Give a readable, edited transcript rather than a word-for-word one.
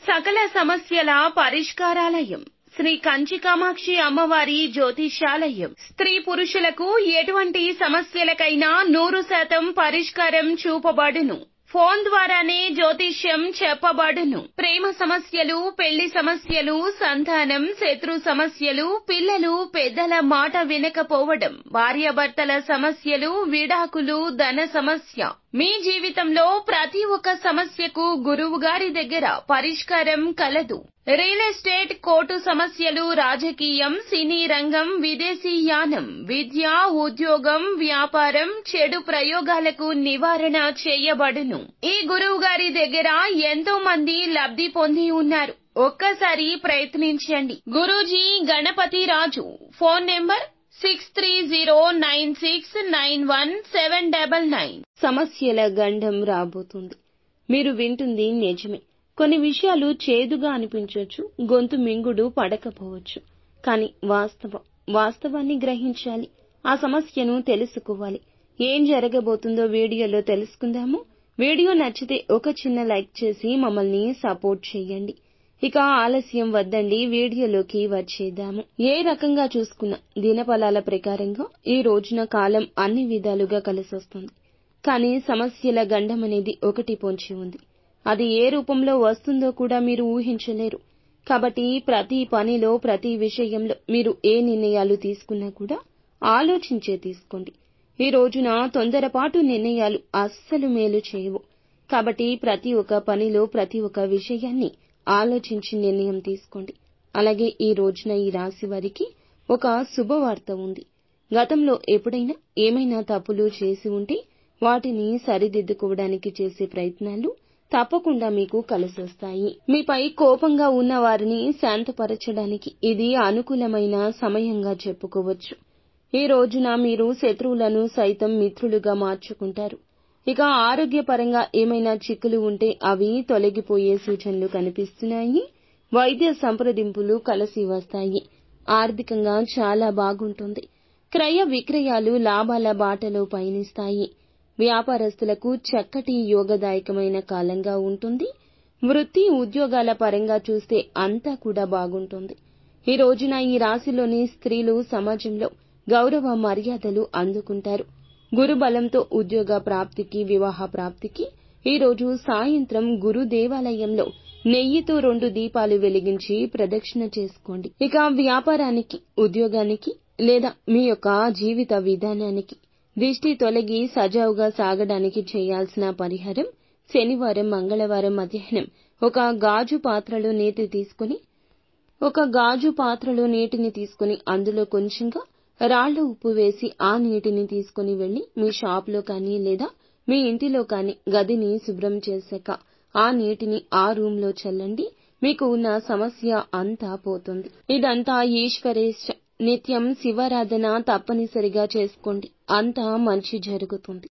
సకల సమస్యల పరిష్కారాలయం శ్రీ కంచి కామాక్షి అమ్మవారి జ్యోతిషాలయం. స్త్రీ పురుషులకు ఎటువంటి సమస్యలకైనా 100% పరిష్కారం చూపబడును. ఫోన్ ద్వారానే జ్యోతిష్యం చెప్పబడును. ప్రేమ సమస్యలు, పెళ్లి సమస్యలు, సంతానం, శత్రు సమస్యలు, పిల్లలు పెద్దల మాట వినకపోవడం, భార్యాభర్తల సమస్యలు, విడాకులు, ధన సమస్య. మీ జీవితంలో ప్రతి ఒక్క సమస్యకు గురువు గారి దగ్గర పరిష్కారం కలదు. రియల్ ఎస్టేట్, కోర్టు సమస్యలు, రాజకీయం, సినీ రంగం, విదేశీ యానం, విద్య, ఉద్యోగం, వ్యాపారం, చెడు ప్రయోగాలకు నివారణ చేయబడును. ఈ గురువు గారి దగ్గర ఎంతో మంది లబ్ధి పొంది ఉన్నారు. ఒక్కసారి ప్రయత్నించండి. గురూజీ గణపతి రాజు. Phone number 6309691799. సమస్యల గండం రాబోతుంది. మీరు వింటుంది నిజమే. కొన్ని విషయాలు చేదుగా అనిపించవచ్చు, గొంతు మింగుడు పడకపోవచ్చు. కానీ వాస్తవాన్ని గ్రహించాలి. ఆ సమస్యను తెలుసుకోవాలి. ఏం జరగబోతుందో వీడియోలో తెలుసుకుందాము. వీడియో నచ్చితే ఒక చిన్న లైక్ చేసి మమ్మల్ని సపోర్ట్ చేయండి. ఇక ఆలస్యం వద్దండి, వీడియోలోకి వచ్చేద్దాము. ఏ రకంగా చూసుకున్నా దినఫలాల ప్రకారంగా ఈ రోజున కాలం అన్ని విధాలుగా కలిసొస్తుంది. కానీ సమస్యల గండం అనేది ఒకటి పొంచి ఉంది. అది ఏ రూపంలో వస్తుందో కూడా మీరు ఊహించలేరు. కాబట్టి ప్రతి పనిలో, ప్రతి విషయంలో మీరు ఏ నిర్ణయాలు తీసుకున్నా కూడా ఆలోచించే తీసుకోండి. ఈ రోజున తొందరపాటు నిర్ణయాలు అస్సలు మేలు చేయవు. కాబట్టి ప్రతి ఒక్క పనిలో, ప్రతి ఒక్క విషయాన్ని ఆలోచించి నిర్ణయం తీసుకోండి. అలాగే ఈ రోజున ఈ రాశి వారికి ఒక శుభవార్త ఉంది. గతంలో ఎప్పుడైనా ఏమైనా తప్పులు చేసి ఉంటే వాటిని సరిదిద్దుకోవడానికి చేసే ప్రయత్నాలు తప్పకుండా మీకు కలిసొస్తాయి. మీపై కోపంగా ఉన్న వారిని శాంతపరచడానికి ఇది అనుకూలమైన సమయంగా చెప్పుకోవచ్చు. ఈ రోజున మీరు శత్రువులను సైతం మిత్రులుగా మార్చుకుంటారు. ఇక ఆరోగ్యపరంగా ఏమైనా చిక్కులు ఉంటే అవి తొలగిపోయే సూచనలు కనిపిస్తున్నాయి. వైద్య సంప్రదింపులు కలిసి వస్తాయి. ఆర్థికంగా చాలా బాగుంటుంది. క్రయ విక్రయాలు లాభాల బాటలో పయనిస్తాయి. వ్యాపారస్తులకు చక్కటి యోగదాయకమైన కాలంగా ఉంటుంది. వృత్తి ఉద్యోగాల పరంగా చూస్తే అంతా కూడా బాగుంటుంది. ఈ రోజున ఈ రాశిలోని స్త్రీలు సమాజంలో గౌరవ మర్యాదలు అందుకుంటారు. గురుబలంతో ఉద్యోగ ప్రాప్తికి, వివాహ ప్రాప్తికి ఈ రోజు సాయంత్రం గురు దేవాలయంలో నెయ్యితో 2 దీపాలు వెలిగించి ప్రదక్షిణ చేసుకోండి. ఇక వ్యాపారానికి, ఉద్యోగానికి లేదా మీ యొక్క జీవిత విధానానికి దిష్టి తొలగి సజావుగా సాగడానికి చేయాల్సిన పరిహారం శనివారం, మంగళవారం మధ్యాహ్నం ఒక గాజు పాత్రలో నీటిని తీసుకుని అందులో కొంచెంగా రాళ్ల ఉప్పు వేసి ఆ నీటిని తీసుకుని వెళ్లి మీ షాప్లో కానీ లేదా మీ ఇంటిలో కానీ గదిని శుభ్రం చేశాక ఆ నీటిని ఆ రూంలో చల్లండి. మీకు ఉన్న సమస్య అంతా పోతుంది. ఇదంతా ఈశ్వరేచ్ఛ. నిత్యం శివారాధన తప్పనిసరిగా చేసుకోండి. అంతా మంచి జరుగుతుంది.